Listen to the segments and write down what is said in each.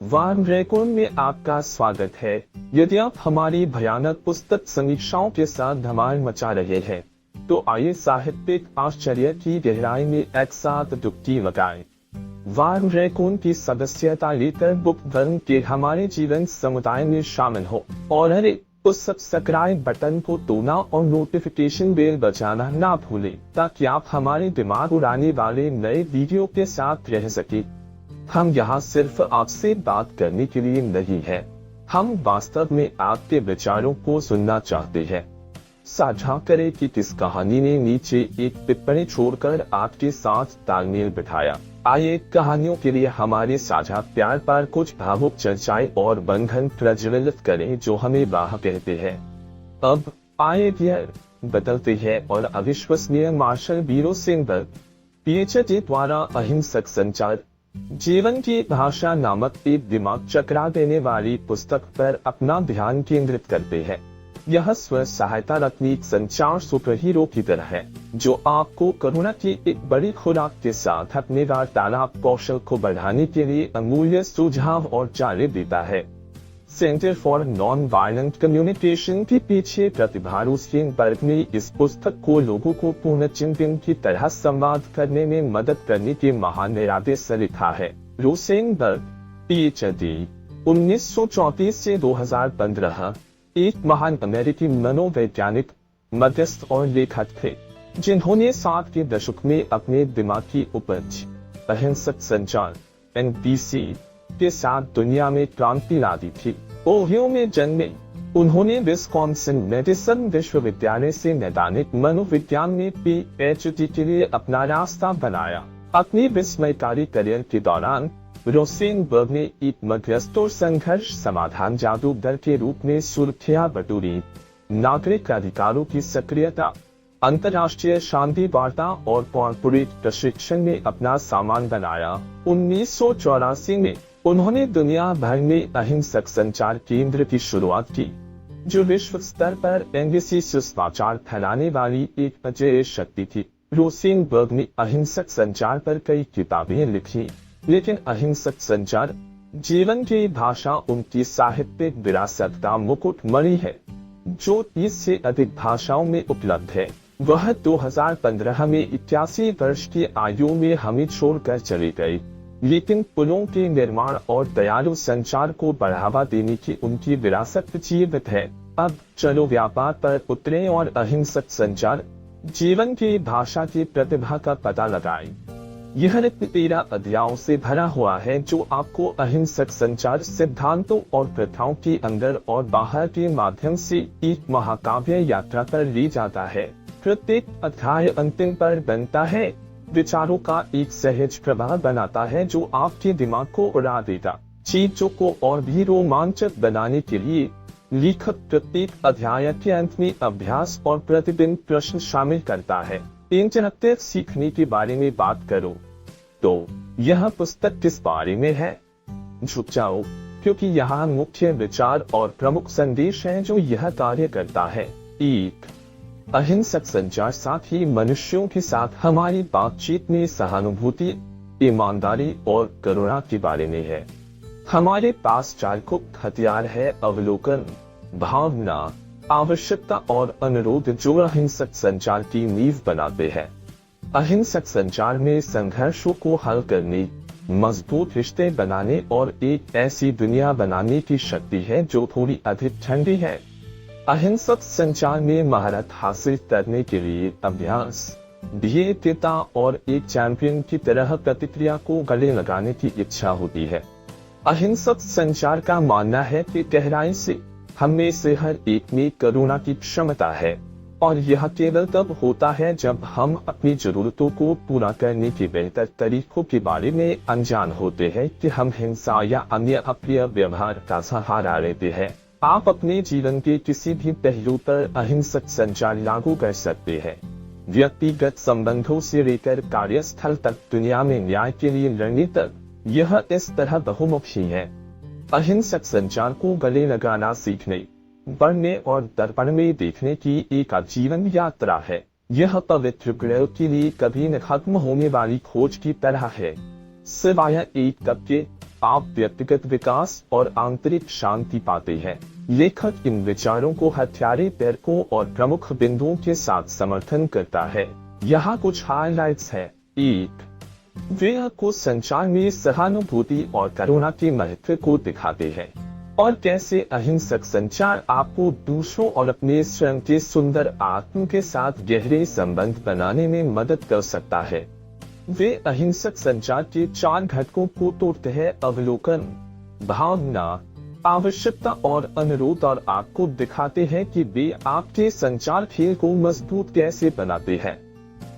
Warm record में आपका स्वागत है। यदि आप हमारी भयानक पुस्तक समीक्षाओं के साथ धमाल मचा रहे हैं, तो आइए साहित्यिक आश्चर्य की गहराई में एक साथ डुबकी लगाएं। वार्म रेकॉर्ड की सदस्यता लेकर बुक वर्म के हमारे जीवन समुदाय में शामिल हो और अरे उस सब्सक्राइब बटन को दबाना और नोटिफिकेशन बेल बजाना ना भूलें, ताकि आप हमारे दिमाग उड़ाने वाले नए वीडियो के साथ रह सके। हम यहाँ सिर्फ आपसे बात करने के लिए नहीं है, हम वास्तव में आपके विचारों को सुनना चाहते हैं। साझा करें कि किस कहानी ने नीचे एक टिप्पणी छोड़कर आपके साथ तालमेल बिठाया। आइए कहानियों के लिए हमारे साझा प्यार पर कुछ भावुक चर्चाएं और बंधन प्रज्वलित करें जो हमें वाह कहते हैं। अब आइए गियर बदलते हैं और अविश्वसनीय मार्शल बीरो सिंह पीएचडी द्वारा अहिंसक संचार जीवन की भाषा नामक एक दिमाग चकरा देने वाली पुस्तक पर अपना ध्यान केंद्रित करते हैं। यह स्व सहायता तकनीक संचार सुपर हीरो की तरह है, जो आपको करुणा की एक बड़ी खुराक के साथ अपने वार्तालाप कौशल को बढ़ाने के लिए अमूल्य सुझाव और चारे देता है। Centre for non violent communication के पीछे प्रतिभा रोसेनबर्ग ने इस पुस्तक को लोगों को पूर्ण चिंतन की तरह संवाद करने में मदद करने के महान इरादे से लिखा है। रोसेनबर्ग पीएचडी 1934 से 2015 एक महान अमेरिकी मनोवैज्ञानिक, मध्यस्थ और लेखक थे, जिन्होंने 60 के दशक में अपने दिमाग की उपज अहिंसक संचार NPC के साथ दुनिया में क्रांति ला दी थी। ओहियो में जन्मे, उन्होंने विस्कॉन्सिन मेडिसन विश्वविद्यालय से नैदानिक मनोविज्ञान में PhD के लिए अपना रास्ता बनाया। अपनी विस्मयकारी करियर के दौरान रोसेनबर्ग ने एक मध्यस्थ और संघर्ष समाधान जादूगर के रूप में सुर्खियां बटोरी। नागरिक अधिकारों की सक्रियता, अंतर्राष्ट्रीय शांति वार्ता और कॉर्पोरेट प्रशिक्षण में अपना सामान बनाया। 1984 में उन्होंने दुनिया भर में अहिंसक संचार केंद्र की शुरुआत की, जो विश्व स्तर पर एंग्रेसी सुसमाचार फैलाने वाली एक अजेय शक्ति थी। रोसेनबर्ग ने अहिंसक संचार पर कई किताबें लिखी, लेकिन अहिंसक संचार जीवन की भाषा उनकी साहित्यिक विरासत का मुकुटमणि है, जो 30 से अधिक भाषाओं में उपलब्ध है। वह 2015 में 81 वर्ष की आयु में हमें छोड़कर चली गई, लेकिन पुलों के निर्माण और दयालु संचार को बढ़ावा देने की उनकी विरासत जीवित है। अब चलो व्यापार पर उतरे और अहिंसक संचार जीवन की भाषा की प्रतिभा का पता लगाएं। यह 13 अध्यायों से भरा हुआ है, जो आपको अहिंसक संचार सिद्धांतों और प्रथाओं के अंदर और बाहर के माध्यम से एक महाकाव्य यात्रा पर ले जाता है। प्रत्येक अध्याय अंतिम पर बनता है, विचारों का एक सहज प्रवाह बनाता है जो आपके दिमाग को उड़ा देगा। चीजों को और भी रोमांचक बनाने के लिए लेखक प्रत्येक अध्याय के अंत में अभ्यास और प्रतिदिन प्रश्न शामिल करता है। इंटरैक्टिव सीखने के बारे में बात करो तो यह पुस्तक किस बारे में है? झुक जाओ, क्योंकि यहाँ मुख्य विचार और प्रमुख संदेश है जो यह कार्य करता है। 1. अहिंसक संचार साथ ही मनुष्यों के साथ हमारी बातचीत में सहानुभूति, ईमानदारी और करुणा के बारे में है। हमारे पास 4 गुप्त हथियार है: अवलोकन, भावना, आवश्यकता और अनुरोध, जो अहिंसक संचार की नींव बनाते हैं। अहिंसक संचार में संघर्षों को हल करने, मजबूत रिश्ते बनाने और एक ऐसी दुनिया बनाने की शक्ति है जो थोड़ी अधिक ठंडी है। अहिंसक संचार में महारत हासिल करने के लिए अभ्यास, ध्येयता और एक चैंपियन की तरह प्रतिक्रिया को गले लगाने की इच्छा होती है। अहिंसक संचार का मानना है कि गहराई से हम में से हर एक में करुणा की क्षमता है, और यह केवल तब होता है जब हम अपनी जरूरतों को पूरा करने के बेहतर तरीकों के बारे में अनजान होते हैं कि हम हिंसा या अन्य अप्रिय व्यवहार का सहारा लेते हैं। आप अपने जीवन के किसी भी पहलू पर अहिंसक संचार लागू कर सकते हैं, व्यक्तिगत संबंधों से लेकर कार्यस्थल तक, दुनिया में न्याय के लिए लड़ने तक। यह इस तरह बहुमुखी है। अहिंसक संचार को गले लगाना सीखने, बढ़ने और दर्पण में देखने की एक आजीवन यात्रा है। यह पवित्र ग्रह के लिए कभी न खत्म होने वाली खोज की तरह है, सिवाय एक कप के आप व्यक्तिगत विकास और आंतरिक शांति पाते हैं। लेखक इन विचारों को हथियारे तर्कों और प्रमुख बिंदुओं के साथ समर्थन करता है। यहाँ कुछ हाइलाइट्स है। 1. वे आपको संचार में सहानुभूति और करुणा के महत्व को दिखाते हैं और कैसे अहिंसक संचार आपको दूसरों और अपने स्वयं के सुंदर आत्म के साथ गहरे संबंध बनाने में मदद कर सकता है। वे अहिंसक संचार के 4 घटकों को तोड़ते हैं: अवलोकन, भावना, आवश्यकता और अनुरोध, और आपको दिखाते हैं कि वे आपके संचार खेल को मजबूत कैसे बनाते हैं।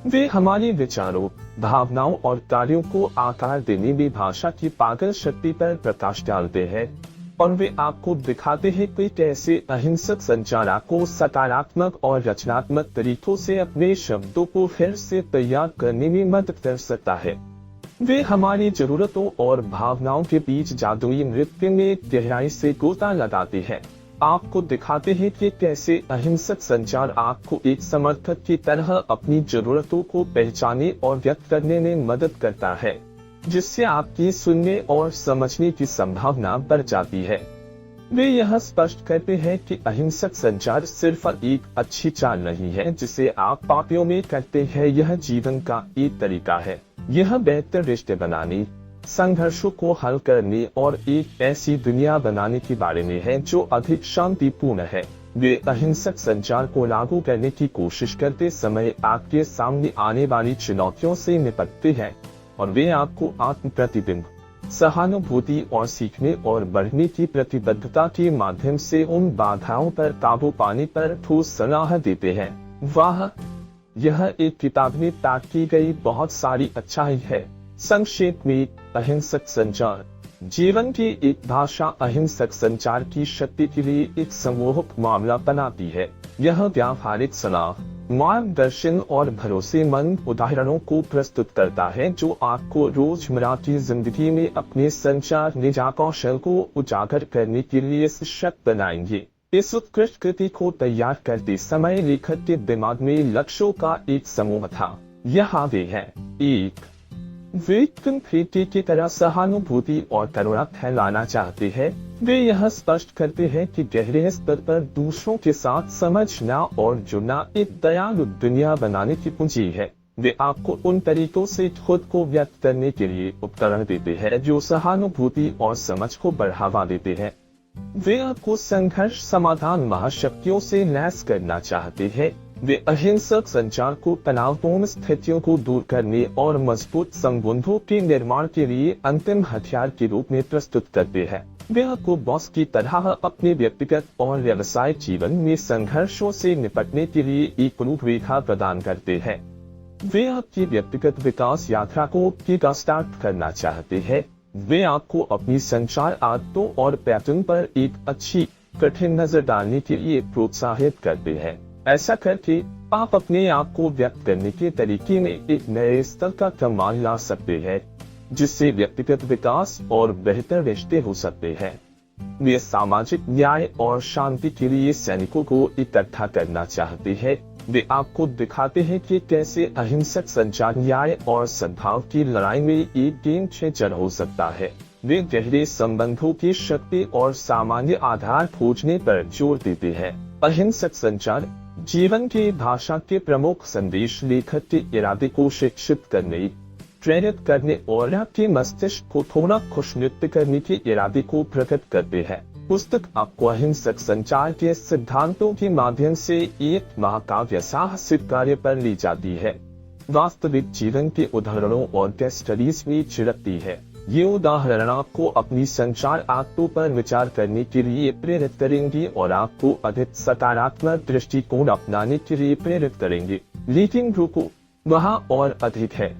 वे हमारे विचारों, भावनाओं और कार्यों को आकार देने में भाषा की पागल शक्ति पर प्रकाश डालते हैं, और वे आपको दिखाते हैं कि कैसे अहिंसक संचार आपको सकारात्मक और रचनात्मक तरीकों से अपने शब्दों को फिर से तैयार करने में मदद कर सकता है। वे हमारी जरूरतों और भावनाओं के बीच जादुई नृत्य में गहराई से गोता लगाते हैं। आपको दिखाते हैं कि कैसे अहिंसक संचार आपको एक समर्थक की तरह अपनी जरूरतों को पहचानने और व्यक्त करने में मदद करता है, जिससे आपकी सुनने और समझने की संभावना बढ़ जाती है। वे यह स्पष्ट करते हैं कि अहिंसक संचार सिर्फ एक अच्छी चाल नहीं है जिसे आप पापियों में करते हैं, यह जीवन का एक तरीका है। यह बेहतर रिश्ते बनाने, संघर्षों को हल करने और एक ऐसी दुनिया बनाने के बारे में है जो अधिक शांतिपूर्ण है। वे अहिंसक संचार को लागू करने की कोशिश करते समय आपके सामने आने वाली चुनौतियों से निपटते हैं, और वे आपको आत्म प्रतिबिंब, सहानुभूति और सीखने और बढ़ने की प्रतिबद्धता के माध्यम से उन बाधाओं पर काबू पाने पर ठोस सलाह देते हैं। वाह, यह एक किताब में पैक की गई बहुत सारी अच्छाई है। संक्षेप में, अहिंसक संचार जीवन की एक भाषा अहिंसक संचार की शक्ति के लिए एक सम्मोहक मामला बनाती है। यह व्यावहारिक सलाह, मार्गदर्शन और भरोसेमंद उदाहरणों को प्रस्तुत करता है जो आपको रोजमर्रा की जिंदगी में अपने संचार निजा कौशल को उजागर करने के लिए सशक्त बनाएंगे। इस उत्कृष्ट कृति को तैयार करते समय लेखक के दिमाग में लक्ष्यों का एक समूह था। यहाँ वे हैं। 1. वे कन्फेटी की तरह सहानुभूति और करुणा फैलाना चाहते हैं। वे यह स्पष्ट करते हैं कि गहरे स्तर पर दूसरों के साथ समझना और जुड़ना एक दयालु दुनिया बनाने की कुंजी है। वे आपको उन तरीकों से खुद को व्यक्त करने के लिए उपकरण देते हैं जो सहानुभूति और समझ को बढ़ावा देते हैं। वे आपको संघर्ष समाधान महाशक्तियों से लैस करना चाहते हैं। वे अहिंसक संचार को तनावपूर्ण स्थितियों को दूर करने और मजबूत संबंधों के निर्माण के लिए अंतिम हथियार के रूप में प्रस्तुत करते हैं। वे आपको बॉस की तरह अपने व्यक्तिगत और व्यवसायिक जीवन में संघर्षों से निपटने के लिए एक रूपरेखा प्रदान करते हैं। वे आपकी व्यक्तिगत विकास यात्रा को किक-स्टार्ट करना चाहते हैं। वे आपको अपनी संचार आदतों और पैटर्न पर एक अच्छी कठिन नजर डालने के लिए प्रोत्साहित करते हैं। ऐसा करके आप अपने आप को व्यक्त करने के तरीके में एक नए स्तर का कमाल ला सकते हैं, जिससे व्यक्तिगत विकास और बेहतर रिश्ते हो सकते हैं। वे सामाजिक न्याय और शांति के लिए सैनिकों को इकट्ठा करना चाहते हैं। वे आपको दिखाते हैं कि कैसे अहिंसक संचार न्याय और सद्भाव की लड़ाई में एक गेम चेंजर हो सकता है। वे गहरे संबंधों की शक्ति और सामान्य आधार खोजने पर जोर देते हैं। अहिंसक संचार जीवन की भाषा के प्रमुख संदेश लेखक के इरादे को शिक्षित करने, प्रेरित करने और आपके मस्तिष्क को थोड़ा खुशनुमा करने के इरादे को प्रकट करते हैं। पुस्तक आपको अहिंसक संचार के सिद्धांतों के माध्यम से एक महाकाव्य साहसिक कार्य पर ले जाती है। वास्तविक जीवन के उदाहरणों और केस स्टडीज में छिड़कती है। ये उदाहरण आपको अपनी संचार आदतों पर विचार करने के लिए प्रेरित करेंगे और आपको अधिक सकारात्मक दृष्टिकोण अपनाने के लिए प्रेरित करेंगे। लेकिन रुको, वहाँ और अधिक है।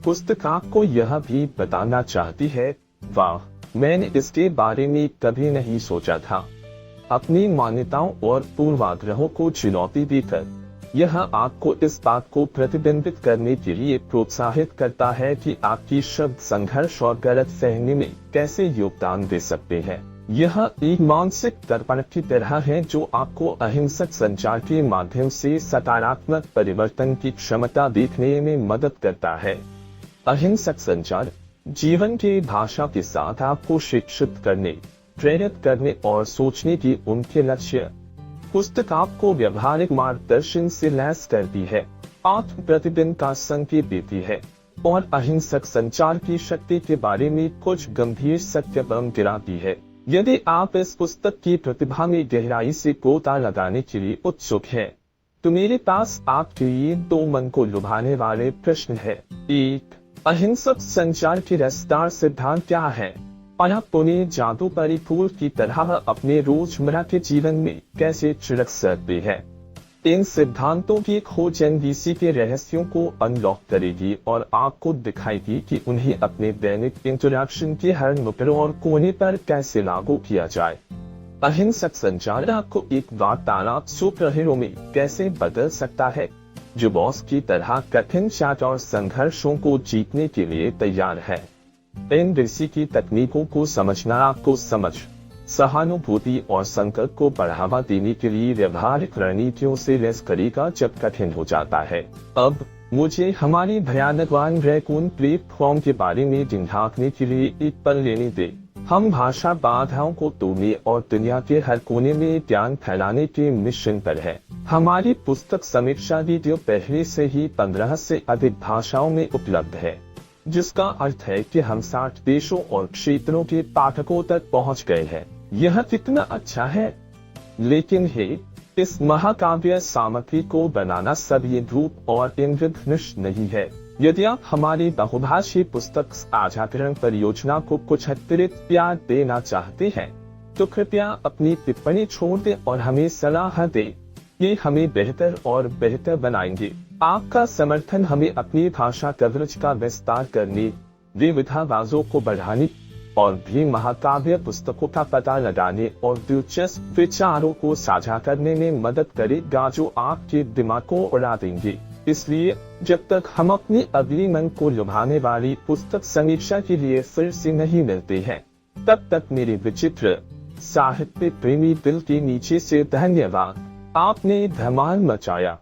पुस्तक आपको यह भी बताना चाहती है, वाह, मैंने इसके बारे में कभी नहीं सोचा था। अपनी मान्यताओं और पूर्वाग्रहों को चुनौती देकर यह आपको इस बात को प्रतिबिंबित करने के लिए प्रोत्साहित करता है कि आपकी शब्द संघर्ष और गलत फहमी में कैसे योगदान दे सकते हैं। यह एक मानसिक दर्पण की तरह है जो आपको अहिंसक संचार के माध्यम से सकारात्मक परिवर्तन की क्षमता देखने में मदद करता है। अहिंसक संचार जीवन की भाषा के साथ आपको शिक्षित करने, प्रेरित करने और सोचने की उनके लक्ष्य। पुस्तक आपको व्यवहारिक मार्गदर्शन से लैस करती है, आत्म प्रतिबिंब का संकेत देती है और अहिंसक संचार की शक्ति के बारे में कुछ गंभीर सत्य बम गिराती है। यदि आप इस पुस्तक की प्रतिभा में गहराई से गोता लगाने के लिए उत्सुक हैं, तो मेरे पास आपके लिए 2 मन को लुभाने वाले प्रश्न है। 1. अहिंसक संचार के रसदार सिद्धांत क्या है और आप उन्हें जादू परिपूर्ण की तरह अपने रोजमर्रा के जीवन में कैसे छिड़क सकते हैं। इन सिद्धांतों की खोज एनवीसी के रहस्यों को अनलॉक करेगी और आपको दिखाएगी कि उन्हें अपने दैनिक इंटरैक्शन के हर नुक्कड़ और कोने पर कैसे लागू किया जाए। अहिंसक संचार आपको एक वार्तालाप सुपर हीरो में कैसे बदल सकता है, जो बॉस की तरह कठिन चैट और संघर्षों को जीतने के लिए तैयार है। एनवीसी की तकनीकों को समझना आपको समझ, सहानुभूति और संकल्प को बढ़ावा देने के लिए व्यवहारिक रणनीतियों से लैस करेगा जब कठिन हो जाता है। अब मुझे हमारी भयानक वान रैकून प्लेटफॉर्म के बारे में ढूंढने के लिए एक पल लेने दे। हम भाषा बाधाओं को तोड़ने और दुनिया के हर कोने में ज्ञान फैलाने के मिशन पर है। हमारी पुस्तक समीक्षा वीडियो पहले से ही 15 से अधिक भाषाओं में उपलब्ध है, जिसका अर्थ है कि हम 60 देशों और क्षेत्रों के पाठकों तक पहुंच गए हैं। यह कितना अच्छा है। लेकिन हे, इस महाकाव्य सामग्री को बनाना सभी रूप और इंद्रधनुष नहीं है। यदि आप हमारी बहुभाषी पुस्तक साझाकरण परियोजना को कुछ अतिरिक्त प्यार देना चाहते हैं, तो कृपया अपनी टिप्पणी छोड़ दें और हमें सलाह दें। ये हमें बेहतर और बेहतर बनाएंगे। आपका समर्थन हमें अपनी भाषा कवरेज का विस्तार करने, विविधतावादों को बढ़ाने और भी महाकाव्य पुस्तकों का पता लगाने और दिलचस्प विचारों को साझा करने में मदद करेगा, जो आपके दिमाग को उड़ा देंगे। इसलिए जब तक हम अपनी अगली मन को लुभाने वाली पुस्तक समीक्षा के लिए फिर से नहीं मिलते हैं, तब तक मेरे विचित्र साहित्य प्रेमी दिल के नीचे से धन्यवाद। आपने धमाल मचाया।